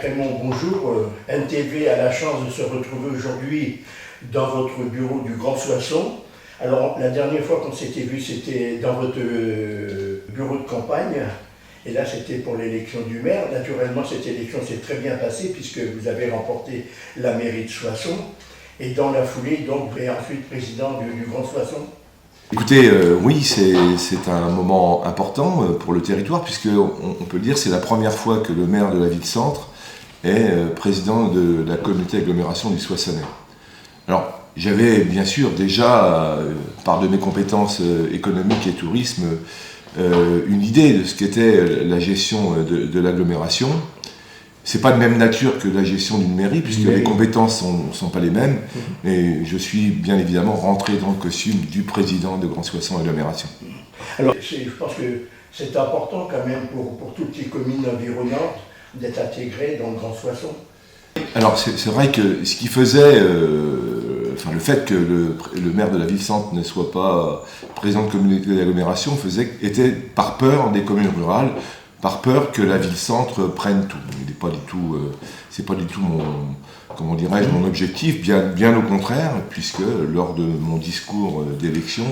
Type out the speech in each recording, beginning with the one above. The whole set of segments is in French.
Raymond, bonjour. NTV a la chance de se retrouver aujourd'hui dans votre bureau du Grand Soissons. Alors, la dernière fois qu'on s'était vu, c'était dans votre bureau de campagne. Et là, c'était pour l'élection du maire. Naturellement, cette élection s'est très bien passée puisque vous avez remporté la mairie de Soissons. Et dans la foulée, donc, vous êtes ensuite président du Grand Soissons. Écoutez, oui, c'est un moment important pour le territoire, puisque on peut le dire, c'est la première fois que le maire de la ville-centre est président de la communauté d'agglomération du Soissonnais. Alors, j'avais bien sûr déjà, par de mes compétences économiques et tourisme, une idée de ce qu'était la gestion de l'agglomération. C'est pas de même nature que la gestion d'une mairie, puisque les compétences sont pas les mêmes. Et je suis bien évidemment rentré dans le costume du président de Grand Soissons Agglomération. Alors, je pense que c'est important quand même pour toutes les communes environnantes d'être intégrées dans le Grand Soissons. Alors c'est vrai que ce qui faisait, le fait que le maire de la ville-centre ne soit pas président de communauté d'agglomération était par peur des communes rurales, par peur que la ville-centre prenne tout. C'est pas du tout mon objectif, bien au contraire, puisque lors de mon discours d'élection,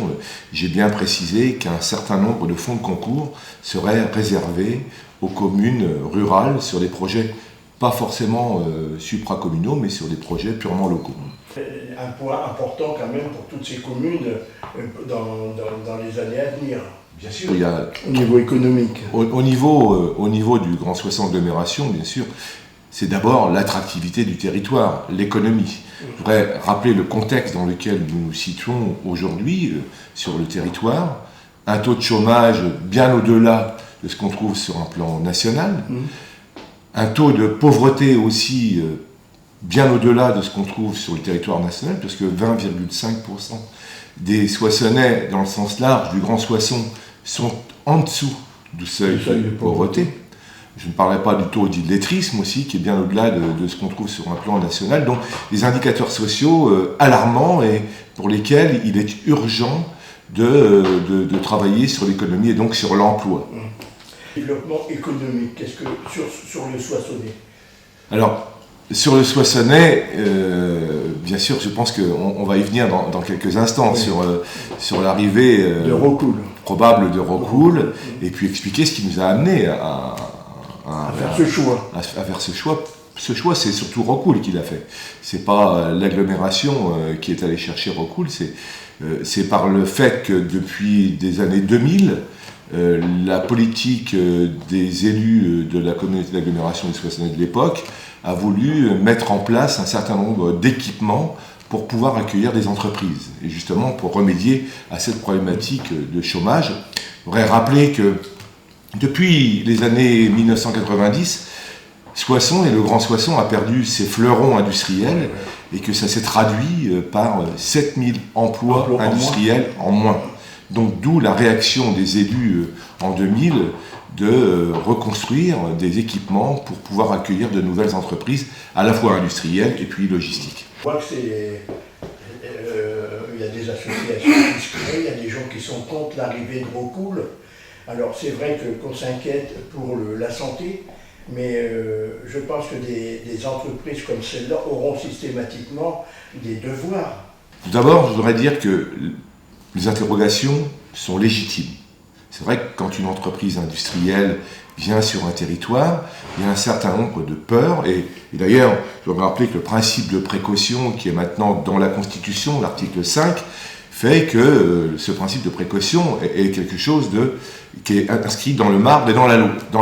j'ai bien précisé qu'un certain nombre de fonds de concours seraient réservés aux communes rurales sur des projets pas forcément supracommunaux, mais sur des projets purement locaux. Un point important quand même pour toutes ces communes dans les années à venir. Bien sûr, il y a, au niveau économique. Au niveau du Grand Soissons Agglomération, bien sûr, c'est d'abord l'attractivité du territoire, l'économie. Je voudrais rappeler le contexte dans lequel nous nous situons aujourd'hui sur le territoire. Un taux de chômage bien au-delà de ce qu'on trouve sur un plan national. Un taux de pauvreté aussi bien au-delà de ce qu'on trouve sur le territoire national, parce que 20,5% des Soissonnais, dans le sens large du Grand Soissons, sont en dessous du seuil de pauvreté. Je ne parlerai pas du taux d'illettrisme aussi, qui est bien au-delà de ce qu'on trouve sur un plan national. Donc des indicateurs sociaux alarmants et pour lesquels il est urgent de travailler sur l'économie et donc sur l'emploi. Développement économique, qu'est-ce que sur le Soissonnais? Alors, sur le Soissonnais, bien sûr, je pense qu'on va y venir dans quelques instants, sur l'arrivée de Rockwool, probable de Rockwool, et puis expliquer ce qui nous a amené à faire ce choix. À faire ce choix. Ce choix, c'est surtout Rockwool qui l'a fait. C'est pas l'agglomération qui est allée chercher Rockwool, c'est par le fait que depuis des années 2000, la politique des élus de la communauté d'agglomération des Soissonnais de l'époque a voulu mettre en place un certain nombre d'équipements pour pouvoir accueillir des entreprises. Et justement, pour remédier à cette problématique de chômage, je voudrais rappeler que depuis les années 1990, Soissons et le Grand Soissons a perdu ses fleurons industriels et que ça s'est traduit par 7000 emplois industriels en moins. Donc d'où la réaction des élus en 2000 de reconstruire des équipements pour pouvoir accueillir de nouvelles entreprises, à la fois industrielles et puis logistiques. Je crois que il y a des associations qui se créent, il y a des gens qui sont contre l'arrivée de Rockwool. Alors c'est vrai qu'on s'inquiète pour la santé, mais je pense que des entreprises comme celle-là auront systématiquement des devoirs. Tout d'abord, je voudrais dire que les interrogations sont légitimes. C'est vrai que quand une entreprise industrielle vient sur un territoire, il y a un certain nombre de peurs. Et d'ailleurs, je voudrais rappeler que le principe de précaution qui est maintenant dans la Constitution, l'article 5, fait que ce principe de précaution est quelque chose qui est inscrit dans le marbre et dans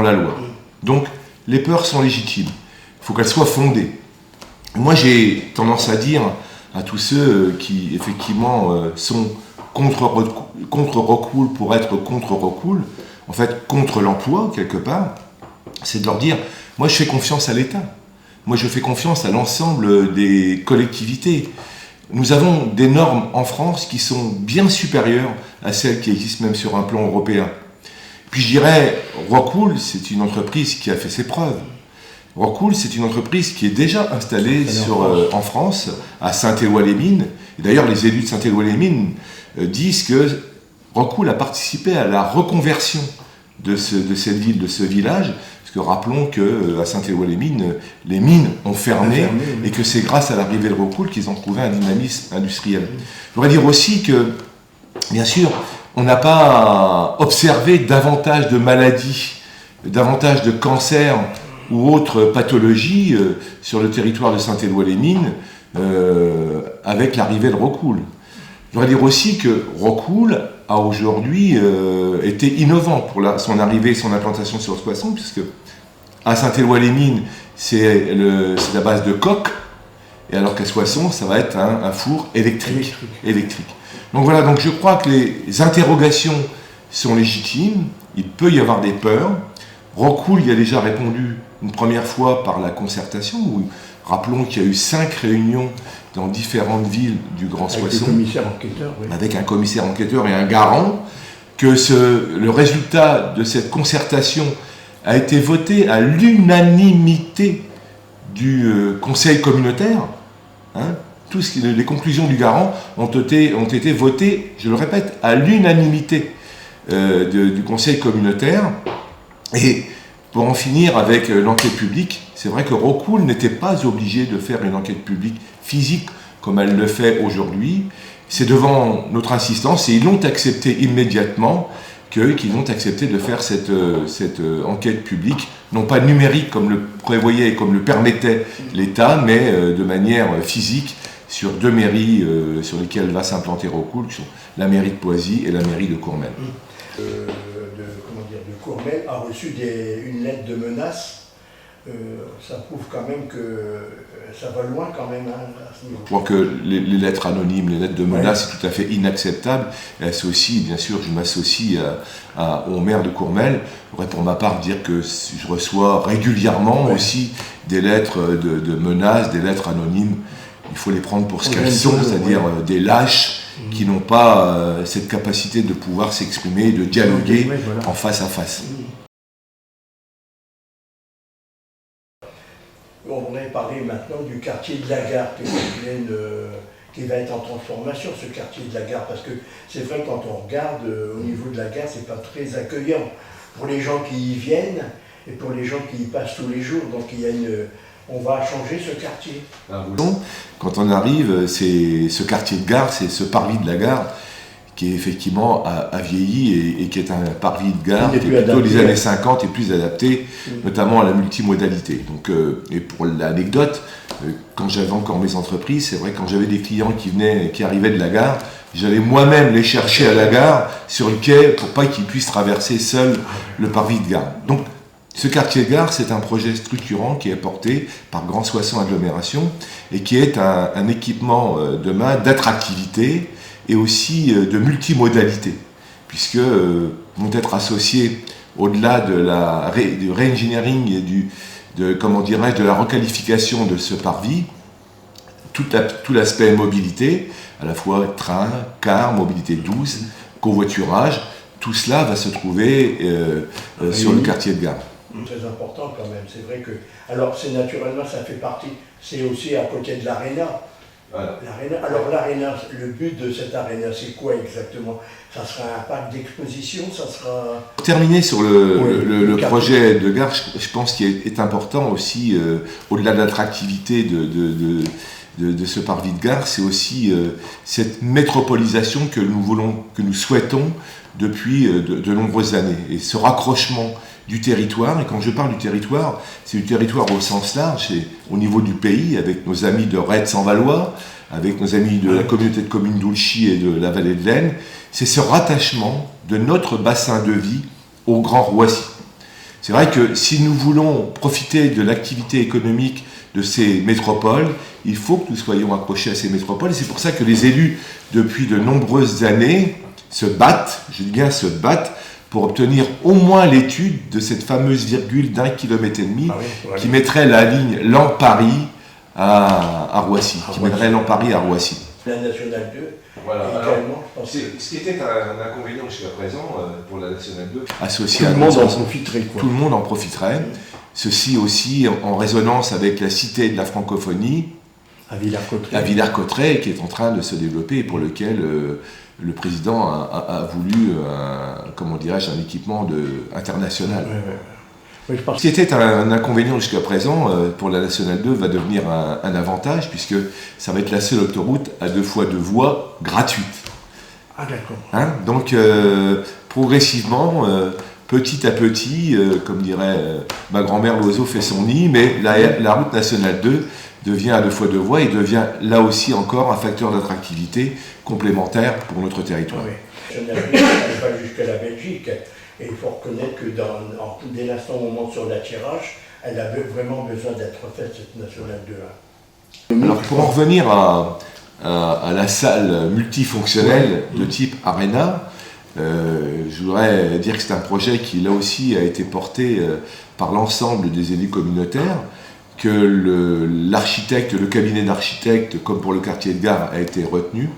la loi. Donc, les peurs sont légitimes. Il faut qu'elles soient fondées. Moi, j'ai tendance à dire à tous ceux qui, effectivement, sont contre Rockwool pour être contre Rockwool, en fait contre l'emploi quelque part, c'est de leur dire, moi je fais confiance à l'État, moi je fais confiance à l'ensemble des collectivités. Nous avons des normes en France qui sont bien supérieures à celles qui existent même sur un plan européen. Puis je dirais, Rockwool, c'est une entreprise qui a fait ses preuves. Rockwool, c'est une entreprise qui est déjà installée en France, à Saint-Éloi-les-Mines. Et d'ailleurs, les élus de Saint-Éloi-les-Mines disent que Rockwool a participé à la reconversion de cette ville, de ce village, Parce que rappelons qu'à Saint-Éloi-les-Mines, les mines ont fermé oui. Et que c'est grâce à l'arrivée de Rockwool qu'ils ont trouvé un dynamisme industriel. Je voudrais dire aussi que, bien sûr, on n'a pas observé davantage de maladies, davantage de cancers ou autres pathologies sur le territoire de Saint-Éloi-les-Mines avec l'arrivée de Rockwool. Je voudrais dire aussi que Rockwool a aujourd'hui été innovant pour son arrivée et son implantation sur Soissons, puisque à Saint-Éloi-les-Mines, c'est la base de coque, et alors qu'à Soissons, ça va être un four électrique. Donc voilà, donc je crois que les interrogations sont légitimes, il peut y avoir des peurs. Rockwool y a déjà répondu une première fois par la concertation, où rappelons qu'il y a eu 5 réunions dans différentes villes du Grand Soissons, avec un commissaire enquêteur et un garant, que le résultat de cette concertation a été voté à l'unanimité du conseil communautaire. Les conclusions du garant ont été votées, je le répète, à l'unanimité du conseil communautaire. Et pour en finir avec l'enquête publique, c'est vrai que Rockwool n'était pas obligé de faire une enquête publique physique comme elle le fait aujourd'hui. C'est devant notre insistance, et ils l'ont accepté immédiatement, qu'ils ont accepté de faire cette enquête publique, non pas numérique comme le prévoyait et comme le permettait l'État, mais de manière physique sur 2 mairies sur lesquelles va s'implanter Rockwool, qui sont la mairie de Poisy et la mairie de Courmelles. De Courmelles a reçu une lettre de menace. Ça prouve quand même que ça va loin quand même à ce niveau. Je crois que les lettres anonymes, les lettres de menace, c'est tout à fait inacceptable. Aussi, bien sûr, je m'associe au maire de Courmelles. Je voudrais pour ma part dire que je reçois régulièrement aussi des lettres de menaces, des lettres anonymes. Il faut les prendre pour ce qu'elles sont, c'est-à-dire des lâches qui n'ont pas cette capacité de pouvoir s'exprimer, de dialoguer en face à face. On va parler maintenant du quartier de la Gare qui va être en transformation, ce quartier de la Gare, parce que c'est vrai, quand on regarde au niveau de la gare, c'est pas très accueillant pour les gens qui y viennent et pour les gens qui y passent tous les jours. Donc on va changer ce quartier. Quand on arrive, c'est ce quartier de gare, c'est ce parvis de la gare qui effectivement a vieilli et qui est un parvis de gare qui est plutôt des années 50 et plus adapté, notamment à la multimodalité. Donc, et pour l'anecdote, quand j'avais encore mes entreprises, c'est vrai, quand j'avais des clients qui arrivaient de la gare, j'allais moi-même les chercher à la gare, sur le quai, pour pas qu'ils puissent traverser seuls le parvis de gare. Donc, ce quartier de gare, c'est un projet structurant qui est porté par Grand Soissons Agglomération et qui est un équipement demain d'attractivité et aussi de multimodalité, puisque vont être associés, au-delà du re-engineering et de la requalification de ce parvis, tout l'aspect mobilité, à la fois train, car, mobilité douce, covoiturage, tout cela va se trouver sur le quartier de gare. Très important quand même, c'est vrai que... Alors c'est naturellement, ça fait partie, c'est aussi à côté de l'Arena. Voilà. Alors l'Arena, le but de cette Arena, c'est quoi exactement? Ça sera un parc d'exposition, ça sera... Pour terminer sur le projet de gare, je pense qu'il est important aussi, au-delà de l'attractivité de ce parvis de gare, c'est aussi cette métropolisation que nous souhaitons depuis de nombreuses années. Et ce rapprochement du territoire, et quand je parle du territoire, c'est du territoire au sens large, c'est au niveau du pays, avec nos amis de Retz-en-Valois, avec nos amis de la communauté de communes d'Oulchy et de la vallée de l'Aisne, c'est ce rattachement de notre bassin de vie au Grand Roissy. C'est vrai que si nous voulons profiter de l'activité économique de ces métropoles, il faut que nous soyons accrochés à ces métropoles, et c'est pour ça que les élus, depuis de nombreuses années, se battent, je dis bien se battent, pour obtenir au moins l'étude de cette fameuse virgule d'1,5 km qui mettrait la ligne Lens-Paris à Roissy, La Nationale 2, voilà. également, Alors, ce qui était un inconvénient jusqu'à présent pour la Nationale 2, associé tout le monde en profiterait. Tout le monde en profiterait. Ceci aussi en résonance avec la cité de la francophonie, à Villers-Cotterêts, qui est en train de se développer et pour lequel le président a voulu, un équipement international. Oui, je pense. Ce qui était un inconvénient jusqu'à présent, pour la Nationale 2, va devenir un avantage, puisque ça va être la seule autoroute à 2 fois 2 voies gratuite. Ah d'accord. Hein, donc progressivement, petit à petit, comme dirait ma grand-mère, l'oiseau fait son nid, mais la route nationale 2 devient à 2 fois 2 voies et devient là aussi encore un facteur d'attractivité complémentaire pour notre territoire. Oui. La nationale 2 n'arrive pas jusqu'à la Belgique. Et il faut reconnaître que dès l'instant où on monte sur l'attirage, elle a vraiment besoin d'être faite, cette nationale 2. Alors pour en revenir à la salle multifonctionnelle de type Arena, je voudrais dire que c'est un projet qui là aussi a été porté par l'ensemble des élus communautaires, que l'architecte, le cabinet d'architectes, comme pour le quartier de gare, a été retenu.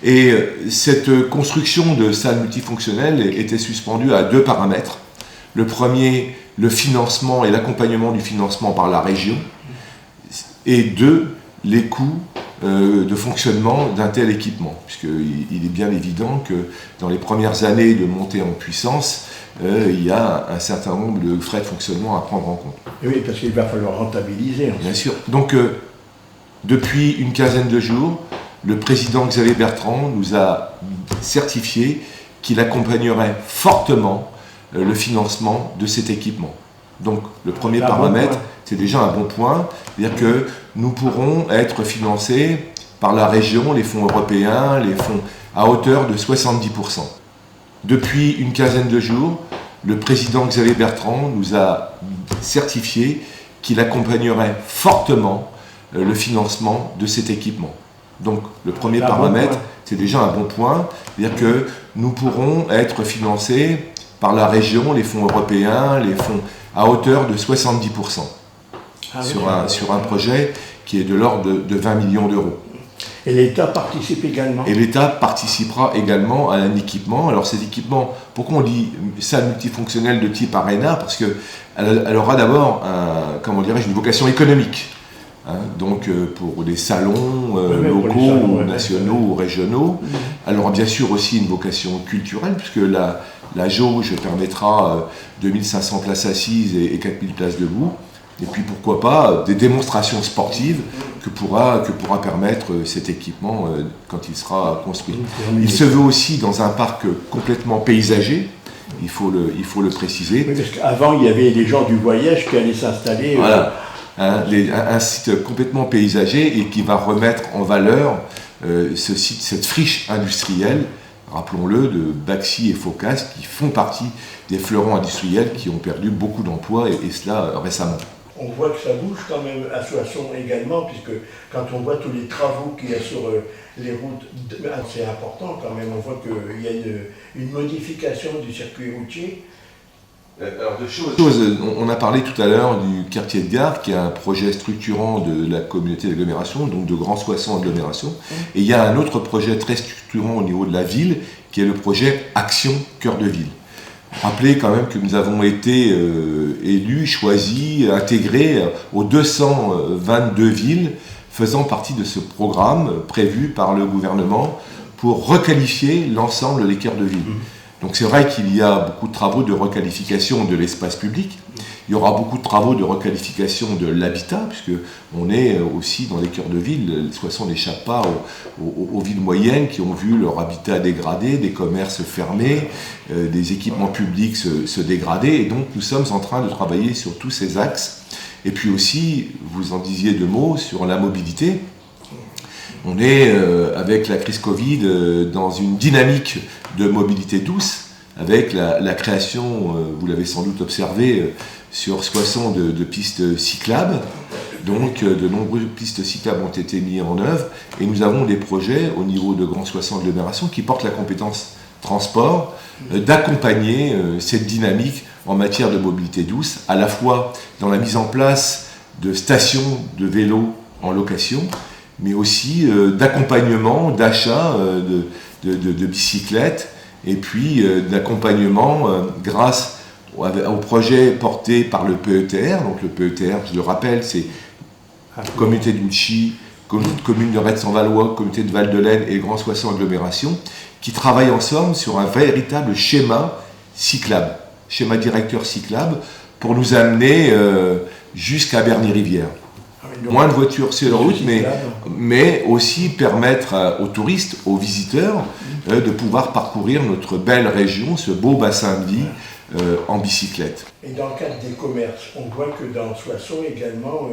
Et cette construction de salle multifonctionnelle était suspendue à 2 paramètres. Le premier, le financement et l'accompagnement du financement par la région. Et 2, les coûts de fonctionnement d'un tel équipement. Puisqu'il est bien évident que dans les premières années de montée en puissance, il y a un certain nombre de frais de fonctionnement à prendre en compte. Oui, parce qu'il va falloir rentabiliser. Bien sûr. Donc, depuis une quinzaine de jours, le président Xavier Bertrand nous a certifié qu'il accompagnerait fortement le financement de cet équipement. Donc le premier paramètre, c'est déjà un bon point, c'est-à-dire que nous pourrons être financés par la région, les fonds européens, les fonds à hauteur de 70%. Depuis une quinzaine de jours, le président Xavier Bertrand nous a certifié qu'il accompagnerait fortement le financement de cet équipement. Donc le premier paramètre, c'est déjà un bon point, c'est-à-dire que nous pourrons être financés par la région, les fonds européens, les fonds à hauteur de 70% sur un projet qui est de l'ordre de 20 millions d'euros. Et l'État participe également. Et l'État participera également à un équipement. Alors cet équipement, pourquoi on dit salle multifonctionnelle de type Arena? Parce qu'elle aura d'abord une vocation économique. Hein, donc pour des salons locaux, nationaux ou régionaux. Elle aura bien sûr aussi une vocation culturelle, puisque la jauge permettra 2500 places assises et 4000 places debout. Et puis pourquoi pas des démonstrations sportives que pourra permettre cet équipement quand il sera construit. Il se veut aussi dans un parc complètement paysager, il faut le préciser. Oui, parce qu'avant il y avait des gens du voyage qui allaient s'installer. Voilà. Un site complètement paysager et qui va remettre en valeur ce site, cette friche industrielle, rappelons-le, de Baxi et Phocas, qui font partie des fleurons industriels qui ont perdu beaucoup d'emplois et cela récemment. On voit que ça bouge quand même à Soissons également, puisque quand on voit tous les travaux qu'il y a sur les routes, c'est important quand même, on voit qu'il y a une modification du circuit routier. Alors deux choses. On a parlé tout à l'heure du quartier de gare, qui est un projet structurant de la communauté d'agglomération, donc de Grand Soissons agglomération. Et il y a un autre projet très structurant au niveau de la ville, qui est le projet Action Cœur de Ville. Rappelez quand même que nous avons été élus, choisis, intégrés aux 222 villes faisant partie de ce programme prévu par le gouvernement pour requalifier l'ensemble des cœurs de ville. Donc c'est vrai qu'il y a beaucoup de travaux de requalification de l'espace public. Il y aura beaucoup de travaux de requalification de l'habitat, puisqu'on est aussi dans les cœurs de ville. Soissons n'échappe pas aux villes moyennes qui ont vu leur habitat dégradé, des commerces fermés, des équipements publics se dégrader. Et donc nous sommes en train de travailler sur tous ces axes. Et puis aussi, vous en disiez 2 mots sur la mobilité. On est, avec la crise Covid, dans une dynamique de mobilité douce, avec la création, vous l'avez sans doute observé, sur Soissons de pistes cyclables. Donc de nombreuses pistes cyclables ont été mises en œuvre et nous avons des projets au niveau de Grand Soissons agglomération qui portent la compétence transport, d'accompagner cette dynamique en matière de mobilité douce, à la fois dans la mise en place de stations de vélos en location, mais aussi d'accompagnement, d'achat de bicyclettes, et puis d'accompagnement grâce au projet porté par le PETR. Donc le PETR, je le rappelle, c'est Communauté d'Ouchy, commune de Retz-en-Valois, Communauté de Val-de-Laine et Grand Soissons agglomération, qui travaillent ensemble sur un véritable schéma cyclable, schéma directeur cyclable, pour nous amener jusqu'à Berny-Rivière. Moins de voitures sur la route, mais aussi permettre aux touristes, aux visiteurs, de pouvoir parcourir notre belle région, ce beau bassin de vie en bicyclette. Et dans le cadre des commerces, on voit que dans Soissons également,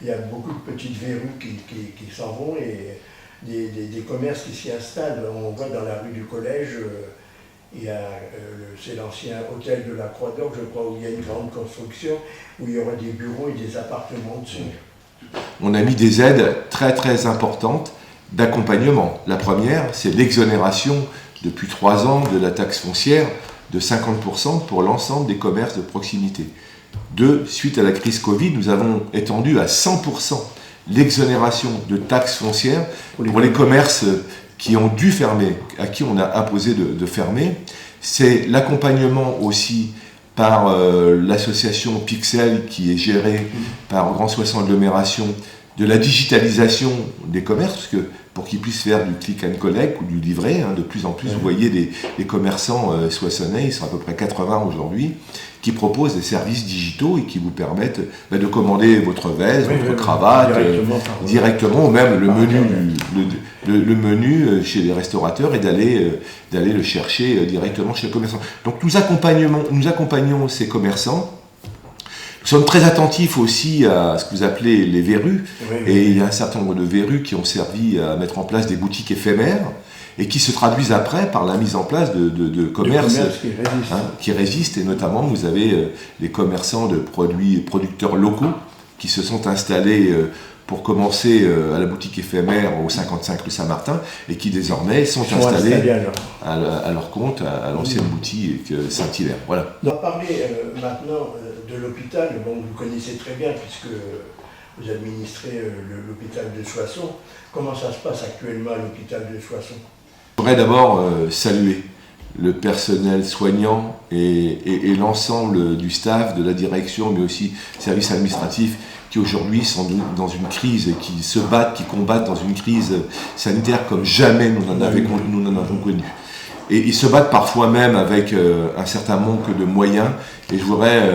il y a beaucoup de petites verrues qui s'en vont et des commerces qui s'y installent. On voit dans la rue du Collège, c'est l'ancien hôtel de la Croix d'Or, je crois, où il y a une grande construction, où il y aura des bureaux et des appartements dessus. On a mis des aides très très importantes d'accompagnement. La première, c'est l'exonération depuis 3 ans de la taxe foncière de 50% pour l'ensemble des commerces de proximité. 2, suite à la crise Covid, nous avons étendu à 100% l'exonération de taxes foncières pour les commerces qui ont dû fermer, à qui on a imposé de fermer. C'est l'accompagnement aussi par l'association Pixel qui est gérée par Grand Soissons Agglomération de la digitalisation des commerces, parce que pour qu'ils puissent faire du click and collect ou du livret, de plus en plus, vous voyez des commerçants soissonnais, ils sont à peu près 80 aujourd'hui, qui proposent des services digitaux et qui vous permettent de commander votre veste, votre cravate directement, ou même le menu chez les restaurateurs et d'aller le chercher directement chez le commerçant. Donc nous accompagnons ces commerçants. Nous sommes très attentifs aussi à ce que vous appelez les verrues, et il y a un certain nombre de verrues qui ont servi à mettre en place des boutiques éphémères et qui se traduisent après par la mise en place de commerces qui résistent, et notamment vous avez les commerçants de producteurs locaux qui se sont installés pour commencer à la boutique éphémère au 55 rue Saint-Martin et qui désormais sont installés à leur compte à l'ancienne boutique Saint-Hilaire. Voilà. On va parler maintenant de l'hôpital. Bon, vous connaissez très bien puisque vous administrez l'hôpital de Soissons. Comment ça se passe actuellement à l'hôpital de Soissons ? Je voudrais d'abord saluer le personnel soignant et l'ensemble du staff, de la direction, mais aussi services administratifs qui aujourd'hui sont dans une crise et qui se battent, qui combattent dans une crise sanitaire comme jamais nous n'en avons connu. Et ils se battent parfois même avec un certain manque de moyens, et je voudrais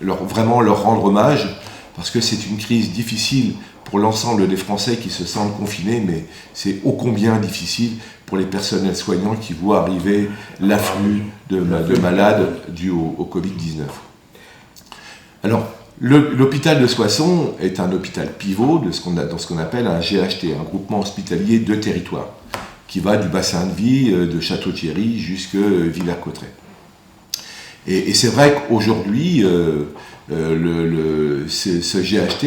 vraiment leur rendre hommage, parce que c'est une crise difficile pour l'ensemble des Français qui se sentent confinés, mais c'est ô combien difficile pour les personnels soignants qui voient arriver l'afflux de malades dû au Covid-19. Alors, l'hôpital de Soissons est un hôpital pivot dans ce qu'on appelle un GHT, un groupement hospitalier de territoire, qui va du bassin de vie de Château-Thierry jusqu'à Villers-Cotterêts. Et c'est vrai qu'aujourd'hui, ce GHT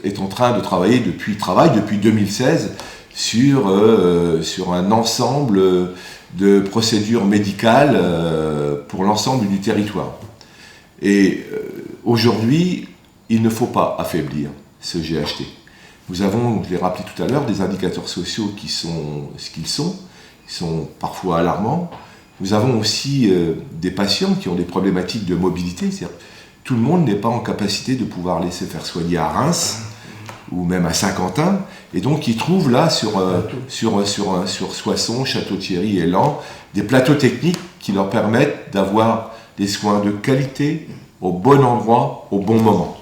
est en train de travailler depuis 2016 sur un ensemble de procédures médicales pour l'ensemble du territoire. Et aujourd'hui, il ne faut pas affaiblir ce GHT. Nous avons, je l'ai rappelé tout à l'heure, des indicateurs sociaux qui sont ce qu'ils sont, qui sont parfois alarmants. Nous avons aussi des patients qui ont des problématiques de mobilité, c'est-à-dire tout le monde n'est pas en capacité de pouvoir laisser faire soigner à Reims ou même à Saint-Quentin, et donc ils trouvent là sur Soissons, Château-Thierry et Laon des plateaux techniques qui leur permettent d'avoir des soins de qualité au bon endroit, au bon moment.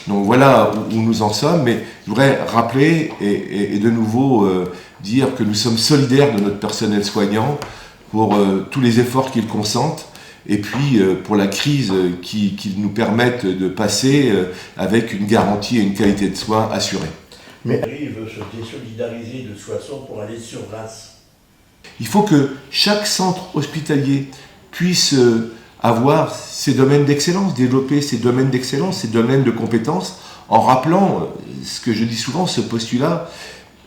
Donc voilà où nous en sommes, mais je voudrais rappeler et de nouveau dire que nous sommes solidaires de notre personnel soignant pour tous les efforts qu'ils consentent, et puis pour la crise qu'ils nous permettent de passer avec une garantie et une qualité de soins assurée. Mais il veut se désolidariser de Soissons pour aller sur Reims. Il faut que chaque centre hospitalier puisse avoir ses domaines d'excellence, développer ses domaines d'excellence, ses domaines de compétences, en rappelant ce que je dis souvent, ce postulat,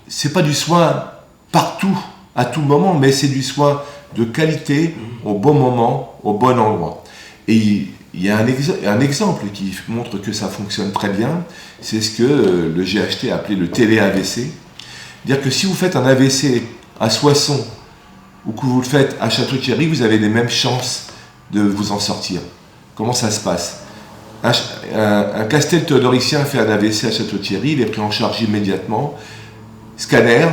c'est pas du soin partout, à tout moment, mais c'est du soin de qualité, au bon moment, au bon endroit. Et il y a un exemple qui montre que ça fonctionne très bien, c'est ce que le GHT a appelé le télé-AVC. C'est-à-dire que si vous faites un AVC à Soissons, ou que vous le faites à Château-Thierry, vous avez les mêmes chances de vous en sortir. Comment ça se passe ? Un Castel théodoricien fait un AVC à Château-Thierry, il est pris en charge immédiatement. Scanner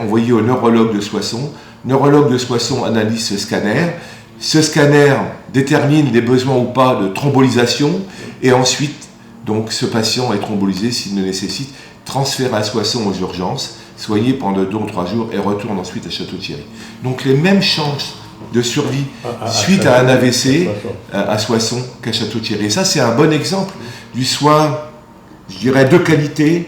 envoyé au neurologue de Soissons. Neurologue de Soissons analyse ce scanner. Ce scanner détermine les besoins ou pas de thrombolisation et ensuite, donc, ce patient est thrombolysé s'il ne nécessite transfert à Soissons aux urgences, soigné pendant 2 ou 3 jours et retourne ensuite à Château-Thierry. Donc les mêmes chances de survie suite à un AVC à Soissons qu'à Château-Thierry. Et ça, c'est un bon exemple du soin, je dirais, de qualité,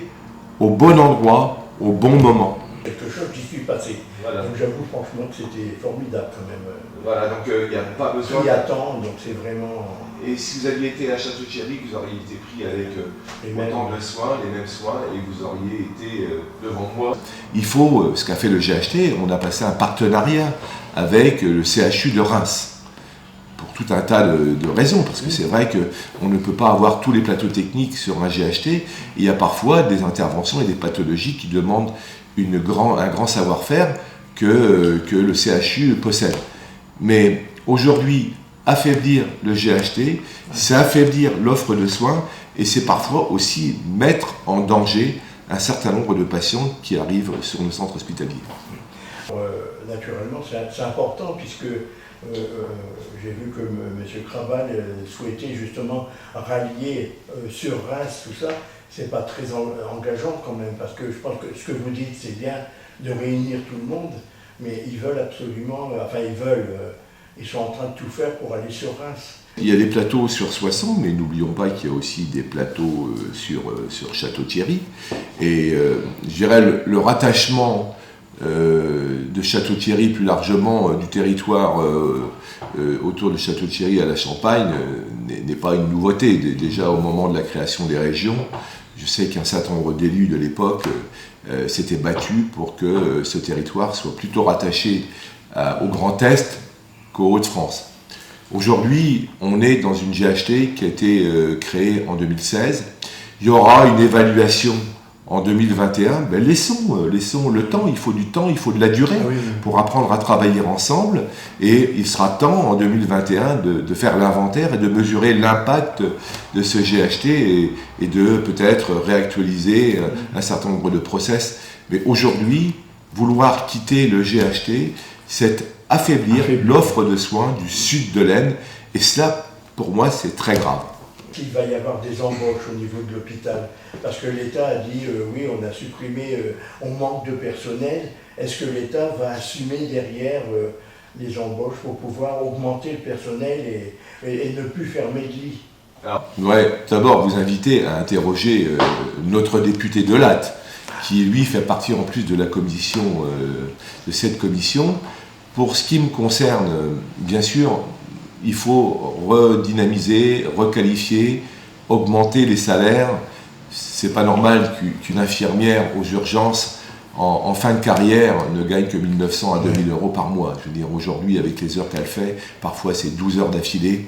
au bon endroit, au bon moment. Quelque chose, j'y suis passé. Voilà. Donc j'avoue franchement que c'était formidable quand même. Voilà, donc il n'y a pas besoin. Qui attend, donc c'est vraiment. Et si vous aviez été à Château-Thierry, vous auriez été pris avec autant de soins, les mêmes soins, et vous auriez été devant moi. Il faut, ce qu'a fait le GHT, on a passé un partenariat avec le CHU de Reims. Pour tout un tas de raisons, parce que c'est vrai qu'on ne peut pas avoir tous les plateaux techniques sur un GHT. Il y a parfois des interventions et des pathologies qui demandent un grand savoir-faire que le CHU possède. Mais aujourd'hui, affaiblir le GHT, c'est affaiblir l'offre de soins et c'est parfois aussi mettre en danger un certain nombre de patients qui arrivent sur nos centres hospitaliers. Naturellement, c'est important puisque j'ai vu que M. Krabal souhaitait justement rallier sur Reims, tout ça. C'est pas très engageant quand même, parce que je pense que ce que vous dites, c'est bien de réunir tout le monde, mais ils veulent absolument, ils sont en train de tout faire pour aller sur Reims. Il y a des plateaux sur Soissons, mais n'oublions pas qu'il y a aussi des plateaux sur Château-Thierry. Et je dirais le rattachement de Château-Thierry, plus largement du territoire autour de Château-Thierry à la Champagne, n'est pas une nouveauté. Déjà au moment de la création des régions, je sais qu'un certain nombre d'élus de l'époque s'étaient battus pour que ce territoire soit plutôt rattaché au Grand Est qu'aux Hauts-de-France. Aujourd'hui, on est dans une GHT qui a été créée en 2016. Il y aura une évaluation en 2021. Ben laissons le temps, il faut du temps, il faut de la durée pour apprendre à travailler ensemble. Et il sera temps en 2021 de faire l'inventaire et de mesurer l'impact de ce GHT et de peut-être réactualiser un certain nombre de process. Mais aujourd'hui, vouloir quitter le GHT, c'est affaiblir l'offre de soins du sud de l'Aisne. Et cela, pour moi, c'est très grave. Il va y avoir des embauches au niveau de l'hôpital, parce que l'État a dit oui, on a supprimé, on manque de personnel. Est-ce que l'État va assumer derrière les embauches pour pouvoir augmenter le personnel et ne plus fermer de lits? D'abord, vous invitez à interroger notre député de Latte, qui lui fait partie en plus de la commission, de cette commission. Pour ce qui me concerne, bien sûr, il faut redynamiser, requalifier, augmenter les salaires. C'est pas normal qu'une infirmière aux urgences en fin de carrière ne gagne que 1 900 à 2 000 euros par mois. Je veux dire, aujourd'hui, avec les heures qu'elle fait, parfois c'est 12 heures d'affilée.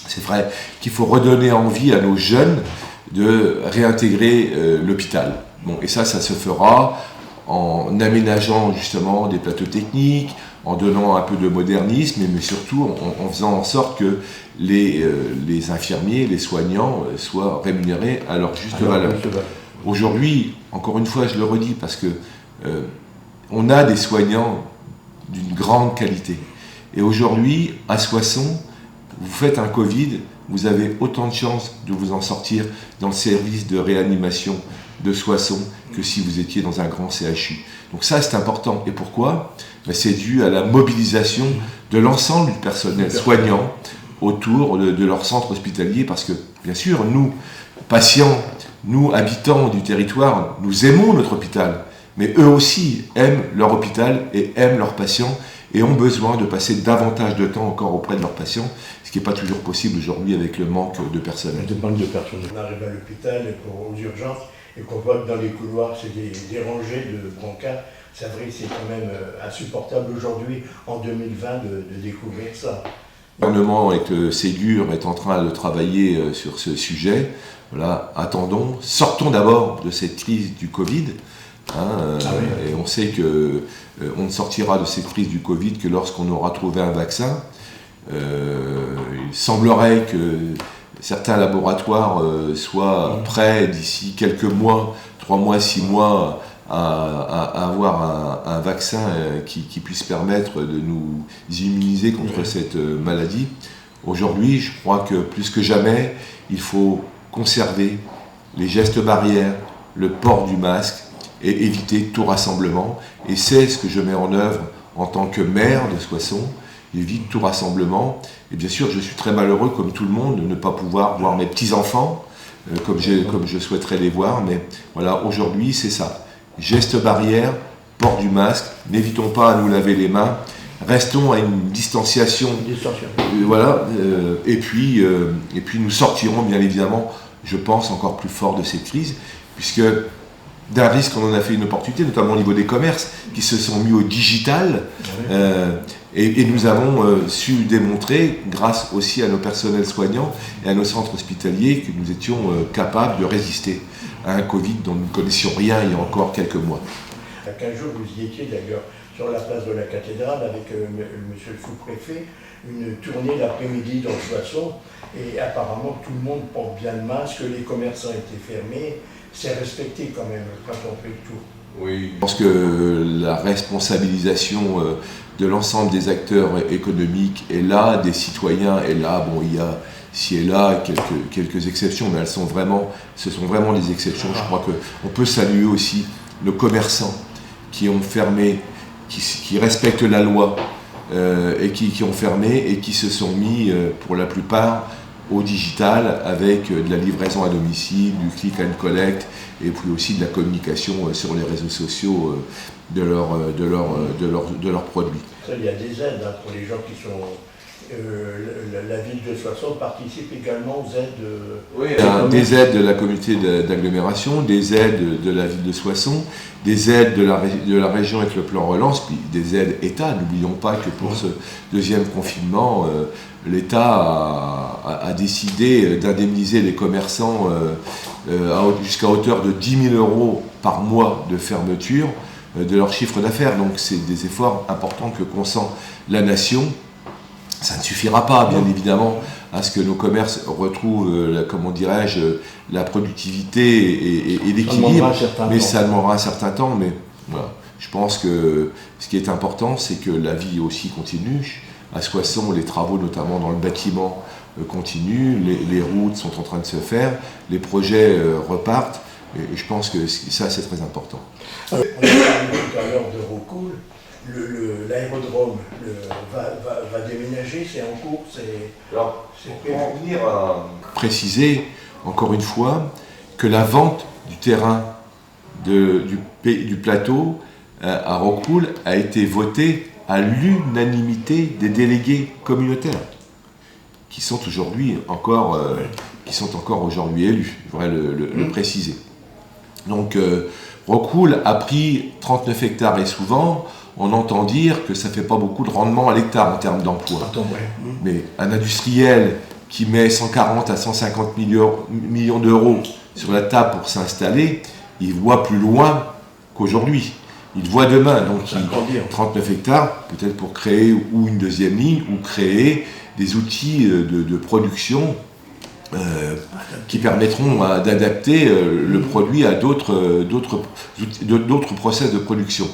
C'est vrai qu'il faut redonner envie à nos jeunes de réintégrer l'hôpital. Bon, et ça se fera en aménageant justement des plateaux techniques, en donnant un peu de modernisme, mais surtout en faisant en sorte que les infirmiers, les soignants soient rémunérés à leur juste valeur. Aujourd'hui, encore une fois, je le redis, parce que on a des soignants d'une grande qualité. Et aujourd'hui, à Soissons, vous faites un Covid, vous avez autant de chances de vous en sortir dans le service de réanimation de Soissons que si vous étiez dans un grand CHU. Donc ça, c'est important. Et pourquoi ? C'est dû à la mobilisation de l'ensemble du personnel soignant autour de leur centre hospitalier, parce que, bien sûr, nous, patients, nous, habitants du territoire, nous aimons notre hôpital, mais eux aussi aiment leur hôpital et aiment leurs patients et ont besoin de passer davantage de temps encore auprès de leurs patients, ce qui n'est pas toujours possible aujourd'hui avec le manque de personnel. On arrive à l'hôpital aux urgences et qu'on voit que dans les couloirs, c'est des rangées de brancards. C'est vrai que c'est quand même insupportable aujourd'hui, en 2020, de découvrir ça. Le gouvernement avec le Ségur est en train de travailler sur ce sujet. Voilà, attendons, sortons d'abord de cette crise du Covid. Et on sait qu'on ne sortira de cette crise du Covid que lorsqu'on aura trouvé un vaccin. Il semblerait que certains laboratoires soient prêts d'ici quelques mois, 3 mois, 6 mois, à avoir un vaccin qui puisse permettre de nous immuniser contre cette maladie. Aujourd'hui, je crois que plus que jamais, il faut conserver les gestes barrières, le port du masque et éviter tout rassemblement. Et c'est ce que je mets en œuvre en tant que maire de Soissons. J'évite tout rassemblement. Et bien sûr, je suis très malheureux, comme tout le monde, de ne pas pouvoir voir mes petits-enfants comme je souhaiterais les voir. Mais voilà, aujourd'hui, c'est ça. Gestes barrières, port du masque, n'évitons pas à nous laver les mains. Restons à une distanciation. Voilà, et puis nous sortirons bien évidemment, je pense, encore plus fort de cette crise, puisque d'un risque, on en a fait une opportunité, notamment au niveau des commerces, qui se sont mis au digital, et nous avons su démontrer, grâce aussi à nos personnels soignants et à nos centres hospitaliers, que nous étions capables de résister à un Covid dont nous ne connaissions rien il y a encore quelques mois. Il y a 15 jours, vous y étiez d'ailleurs sur la place de la cathédrale avec monsieur le sous-préfet, une tournée l'après-midi dans Soissons, et apparemment tout le monde porte bien le masque, les commerçants étaient fermés, c'est respecté quand même quand on fait le tour. Oui. Je pense que la responsabilisation de l'ensemble des acteurs économiques est là, des citoyens est là. Bon, il y a ci et là quelques exceptions, mais ce sont vraiment des exceptions. Je crois qu'on peut saluer aussi nos commerçants qui ont fermé, qui respectent la loi et qui ont fermé et qui se sont mis pour la plupart au digital avec de la livraison à domicile, du click and collect et puis aussi de la communication sur les réseaux sociaux de leurs produits. Il y a des aides pour les gens qui sont... la ville de Soissons participe également aux aides... Oui, des aides de la communauté d'agglomération, des aides de la ville de Soissons, des aides de la région avec le plan relance, puis des aides État. N'oublions pas que pour ce deuxième confinement, l'État a décidé d'indemniser les commerçants jusqu'à hauteur de 10 000 € par mois de fermeture de leur chiffre d'affaires. Donc c'est des efforts importants que consent la nation. Ça ne suffira pas, bien évidemment, à ce que nos commerces retrouvent, comment dirais-je, la productivité et l'équilibre, mais ça demandera un certain temps. Mais voilà. Je pense que ce qui est important, c'est que la vie aussi continue. À Soissons, les travaux, notamment dans le bâtiment, continuent, les routes sont en train de se faire, les projets repartent, et je pense que ça, c'est très important. On a parlé tout à l'heure de Rocoul. L'aérodrome va déménager, c'est en cours, Alors, pour en venir à préciser, encore une fois, que la vente du terrain du plateau à Rocoul a été votée à l'unanimité des délégués communautaires, qui sont encore aujourd'hui élus, je voudrais le préciser. Donc, Rocoul a pris 39 hectares et souvent, on entend dire que ça ne fait pas beaucoup de rendement à l'hectare en termes d'emploi. Mais un industriel qui met 140 à 150 millions d'euros sur la table pour s'installer, il voit plus loin qu'aujourd'hui. Il voit demain. Donc 39 hectares, peut-être pour créer ou une deuxième ligne, ou créer des outils de production qui permettront d'adapter le produit à d'autres process de production.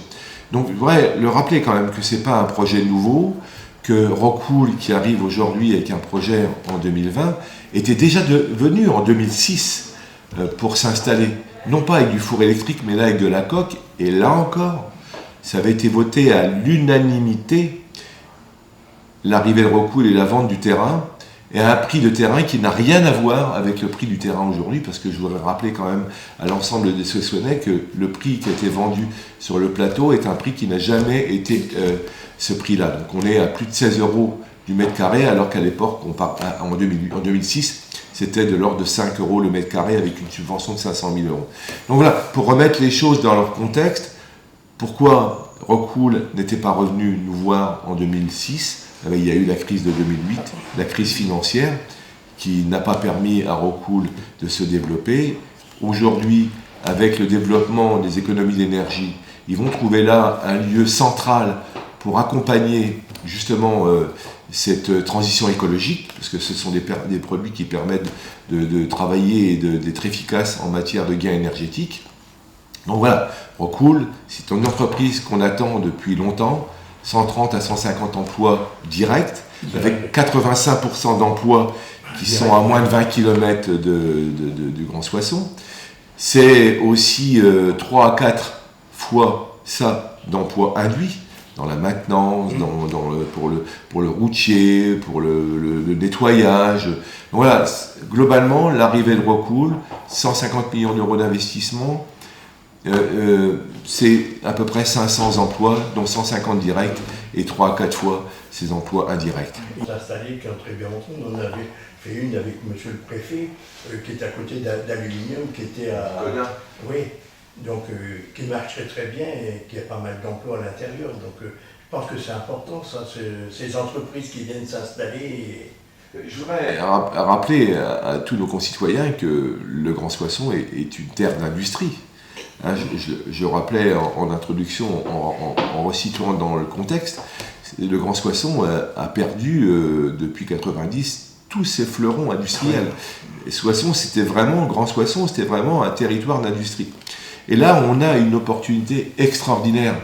Donc, je voudrais le rappeler quand même que ce n'est pas un projet nouveau, que Rocoul, qui arrive aujourd'hui avec un projet en 2020, était déjà venu en 2006 pour s'installer, non pas avec du four électrique, mais là avec de la coque. Et là encore, ça avait été voté à l'unanimité, l'arrivée de Rocoul et la vente du terrain, et à un prix de terrain qui n'a rien à voir avec le prix du terrain aujourd'hui, parce que je voudrais rappeler quand même à l'ensemble des Soissonnais que le prix qui a été vendu sur le plateau est un prix qui n'a jamais été ce prix-là. Donc on est à plus de 16 € du mètre carré, alors qu'à l'époque, en 2006, c'était de l'ordre de 5 € le mètre carré avec une subvention de 500 000 €. Donc voilà, pour remettre les choses dans leur contexte, pourquoi Rocoul n'était pas revenu nous voir en 2006 ? Il y a eu la crise de 2008, la crise financière, qui n'a pas permis à Rocoul de se développer. Aujourd'hui, avec le développement des économies d'énergie, ils vont trouver là un lieu central pour accompagner justement cette transition écologique, parce que ce sont des produits qui permettent de travailler et d'être efficaces en matière de gains énergétiques. Donc voilà, Rockwool, c'est une entreprise qu'on attend depuis longtemps, 130 à 150 emplois directs, avec 85% d'emplois qui sont à moins de 20 km du Grand Soissons. C'est aussi 3 à 4 fois ça d'emplois induits dans la maintenance, pour le routier, pour le nettoyage. Donc voilà, globalement, l'arrivée de Rockwool, 150 millions d'euros d'investissement, c'est à peu près 500 emplois, dont 150 directs et 3 à 4 fois ces emplois indirects. Il s'est installé quand très bien longtemps. On avait fait une avec monsieur le préfet, qui est à côté d'Aluminium, qui était à... Oui, donc qui marche très bien et qui a pas mal d'emplois à l'intérieur. Donc je pense que c'est important, ça, ces entreprises qui viennent s'installer. Je voudrais rappeler à tous nos concitoyens que le Grand Soissons est une terre d'industrie. Hein, je rappelais en introduction, en resituant dans le contexte, le Grand Soissons a perdu depuis 90 tous ses fleurons industriels. Et Grand Soissons, c'était vraiment un territoire d'industrie. Et là, on a une opportunité extraordinaire.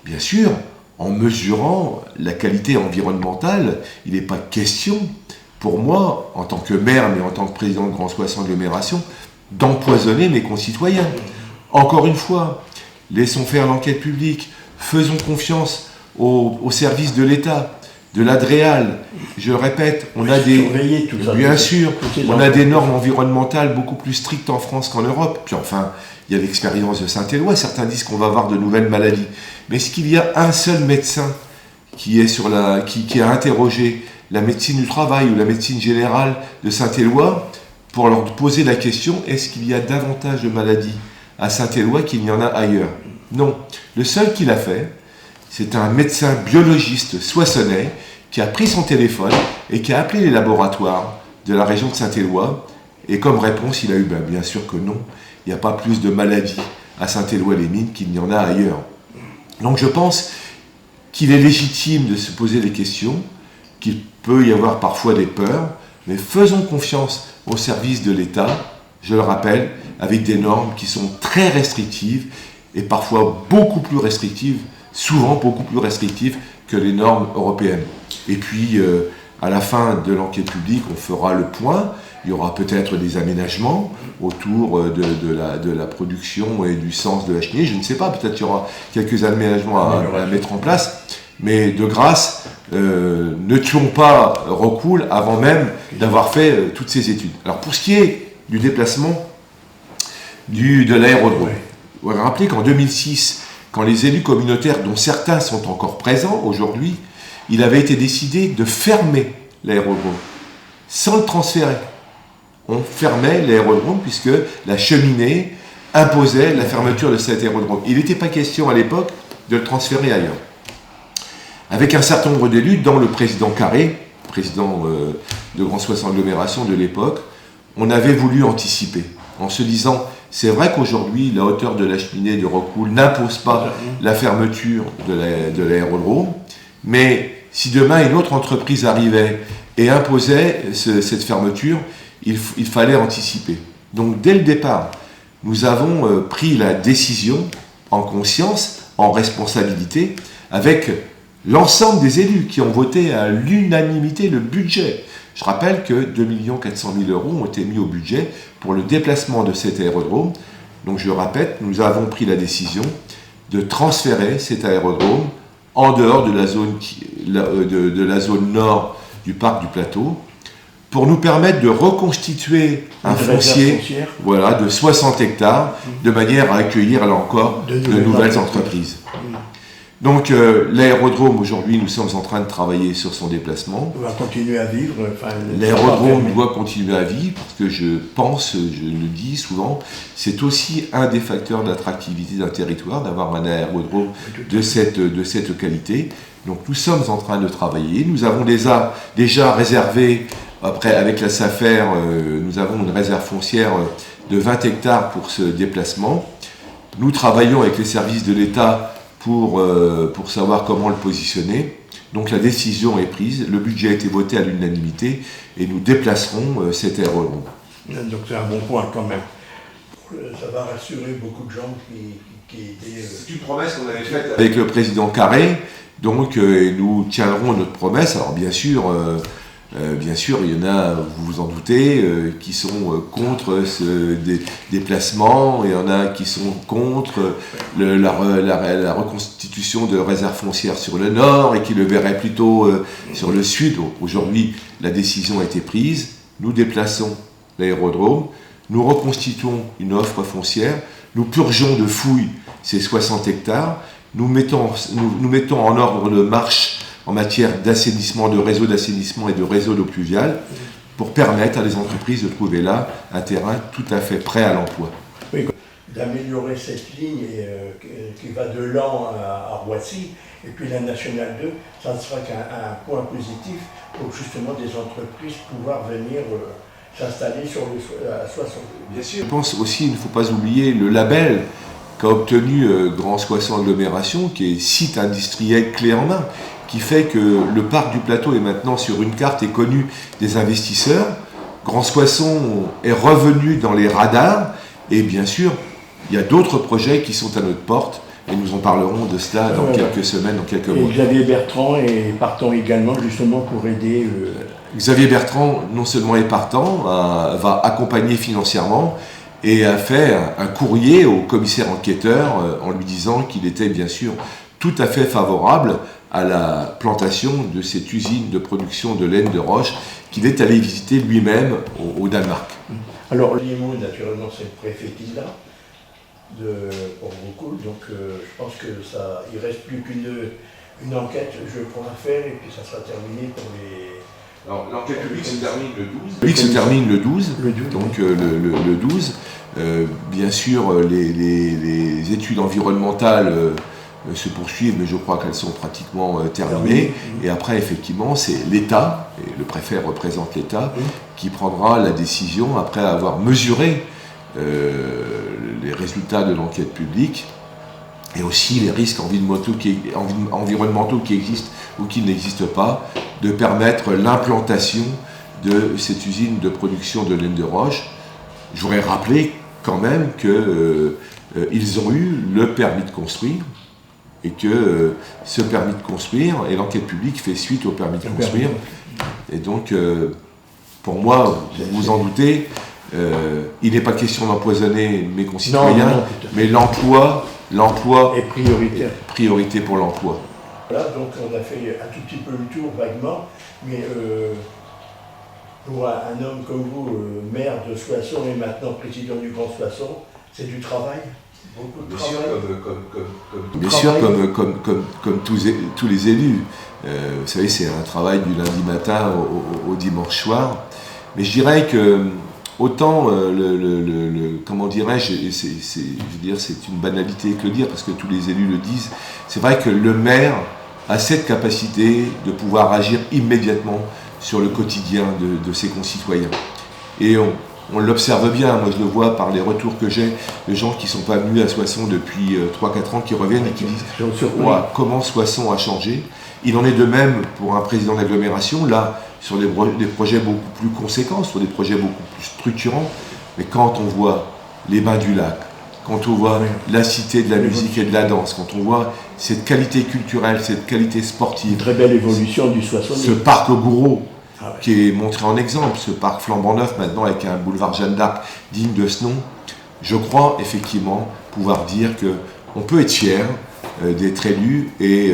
Bien sûr, en mesurant la qualité environnementale, il n'est pas question, pour moi, en tant que maire, mais en tant que président de Grand Soissons Agglomération, d'empoisonner mes concitoyens. Encore une fois, laissons faire l'enquête publique, faisons confiance aux services de l'État, de l'Adréal. Je le répète, on a des normes environnementales beaucoup plus strictes en France qu'en Europe. Puis enfin, il y a l'expérience de Saint-Éloi. Certains disent qu'on va avoir de nouvelles maladies. Mais est-ce qu'il y a un seul médecin qui a interrogé la médecine du travail ou la médecine générale de Saint-Éloi pour leur poser la question, est-ce qu'il y a davantage de maladies à Saint-Éloi qu'il n'y en a ailleurs? Non. Le seul qui l'a fait, c'est un médecin biologiste soissonnais qui a pris son téléphone et qui a appelé les laboratoires de la région de Saint-Éloi. Et comme réponse, il a eu bien sûr que non, il n'y a pas plus de maladies à Saint-Éloi-les-Mines qu'il n'y en a ailleurs. Donc je pense qu'il est légitime de se poser des questions, qu'il peut y avoir parfois des peurs, mais faisons confiance aux services de l'État, je le rappelle, avec des normes qui sont très restrictives et parfois beaucoup plus restrictives, souvent beaucoup plus restrictives que les normes européennes. Et puis, à la fin de l'enquête publique, on fera le point. Il y aura peut-être des aménagements autour de la production et du sens de la cheminée. Je ne sais pas, peut-être qu'il y aura quelques aménagements à mettre en place. Mais de grâce, ne tuons pas Rockwool avant même d'avoir fait toutes ces études. Alors pour ce qui est du déplacement de l'aérodrome, vous vous rappelez qu'en 2006, quand les élus communautaires, dont certains sont encore présents aujourd'hui, il avait été décidé de fermer l'aérodrome, sans le transférer. On fermait l'aérodrome puisque la cheminée imposait la fermeture de cet aérodrome. Il n'était pas question à l'époque de le transférer ailleurs. Avec un certain nombre d'élus, dont le président Carré, président de Grand Soissons Agglomération de l'époque, on avait voulu anticiper, en se disant, c'est vrai qu'aujourd'hui, la hauteur de la cheminée de Rockwool n'impose pas la fermeture de l'aérodrome, mais si demain une autre entreprise arrivait et imposait cette fermeture, il fallait anticiper. Donc dès le départ, nous avons pris la décision en conscience, en responsabilité, avec l'ensemble des élus qui ont voté à l'unanimité le budget. Je rappelle que 2 400 000 € ont été mis au budget pour le déplacement de cet aérodrome. Donc je répète, nous avons pris la décision de transférer cet aérodrome en dehors de la zone nord du parc du Plateau pour nous permettre de reconstituer un foncier de 60 hectares de manière à accueillir là encore de nouvelles entreprises. Donc l'aérodrome, aujourd'hui, nous sommes en train de travailler sur son déplacement. On va continuer à vivre. L'aérodrome doit continuer à vivre, parce que je pense, je le dis souvent, c'est aussi un des facteurs d'attractivité d'un territoire, d'avoir un aérodrome de cette qualité. Donc nous sommes en train de travailler. Nous avons déjà réservé, après avec la SAFER, nous avons une réserve foncière de 20 hectares pour ce déplacement. Nous travaillons avec les services de l'État pour savoir comment le positionner. Donc la décision est prise, le budget a été voté à l'unanimité et nous déplacerons cet aérodrome. Donc c'est un bon point quand même. ça va rassurer beaucoup de gens qui étaient... C'est une promesse qu'on avait faite avec le président Carré, donc nous tiendrons notre promesse. Alors bien sûr, il y en a, vous vous en doutez, qui sont contre ce déplacement, il y en a qui sont contre la reconstitution de réserves foncières sur le nord et qui le verraient plutôt sur le sud. Aujourd'hui, la décision a été prise, nous déplaçons l'aérodrome, nous reconstituons une offre foncière, nous purgeons de fouilles ces 60 hectares, nous mettons en ordre de marche en matière d'assainissement, de réseau d'assainissement et de réseau d'eau pluviale, pour permettre à des entreprises de trouver là un terrain tout à fait prêt à l'emploi. Oui, d'améliorer cette ligne qui va de Laon à Roissy, et puis la Nationale 2, ça ne sera qu'un point positif pour justement des entreprises pouvoir venir s'installer à Soissons. Bien sûr. Je pense aussi, il ne faut pas oublier le label qu'a obtenu Grand Soissons Agglomération, qui est site industriel clé en main, qui fait que le parc du plateau est maintenant sur une carte et connu des investisseurs. Grand Soissons est revenu dans les radars, et bien sûr, il y a d'autres projets qui sont à notre porte, et nous en parlerons de cela dans quelques semaines, dans quelques mois. Et Xavier Bertrand est partant également justement pour aider... Xavier Bertrand, non seulement est partant, va accompagner financièrement, et a fait un courrier au commissaire enquêteur en lui disant qu'il était bien sûr tout à fait favorable à la plantation de cette usine de production de laine de roche qu'il est allé visiter lui-même au Danemark. Alors Limoux, naturellement, c'est le préfet qui l'a pour beaucoup, donc je pense que ça, il reste plus qu'une enquête, je crois, à faire, et puis ça sera terminé pour les... Alors, l'enquête publique se termine le 12. Publique se termine le 12. Donc le 12. Bien sûr, les études environnementales se poursuivent, mais je crois qu'elles sont pratiquement terminées. Et après, effectivement, c'est l'État, et le préfet représente l'État, qui prendra la décision, après avoir mesuré les résultats de l'enquête publique, et aussi les risques environnementaux qui existent ou qui n'existent pas, de permettre l'implantation de cette usine de production de laine de roche. Je voudrais rappeler quand même qu'ils ont eu le permis de construire, et que ce permis de construire, et l'enquête publique fait suite au permis de construire. Et donc, pour moi, vous vous en doutez, il n'est pas question d'empoisonner mes concitoyens, mais l'emploi est prioritaire. Priorité pour l'emploi. Voilà, donc on a fait un tout petit peu le tour vaguement, mais pour un homme comme vous, maire de Soissons et maintenant président du Grand Soissons, c'est du travail, beaucoup de travail. Bien sûr, comme tous les élus. Vous savez, c'est un travail du lundi matin au dimanche soir. Mais je dirais que autant comment dirais-je, c'est une banalité que le dire, parce que tous les élus le disent, c'est vrai que le maire a cette capacité de pouvoir agir immédiatement sur le quotidien de ses concitoyens. Et on l'observe bien, moi je le vois par les retours que j'ai de gens qui ne sont pas venus à Soissons depuis 3-4 ans, qui reviennent et qui disent comment Soissons a changé. Il en est de même pour un président d'agglomération, là, sur des projets beaucoup plus conséquents, sur des projets beaucoup plus structurants. Mais quand on voit les Bains du Lac, quand on voit la cité de la musique et de la danse, quand on voit cette qualité culturelle, cette qualité sportive, une très belle évolution du Soissons. Ce parc Gouraud, qui est montré en exemple, ce parc flambant neuf maintenant avec un boulevard Jeanne d'Arc digne de ce nom, je crois effectivement pouvoir dire qu'on peut être fier d'être élu et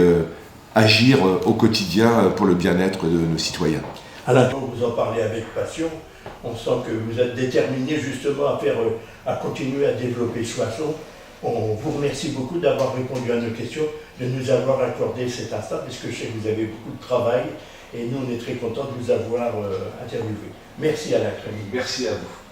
agir au quotidien pour le bien-être de nos citoyens. Alain, vous en parlez avec passion. On sent que vous êtes déterminé justement à continuer à développer Soissons. On vous remercie beaucoup d'avoir répondu à nos questions, de nous avoir accordé cet instant, puisque je sais que vous avez beaucoup de travail et nous on est très contents de vous avoir interviewé. Merci Alain Crémy. Merci à vous.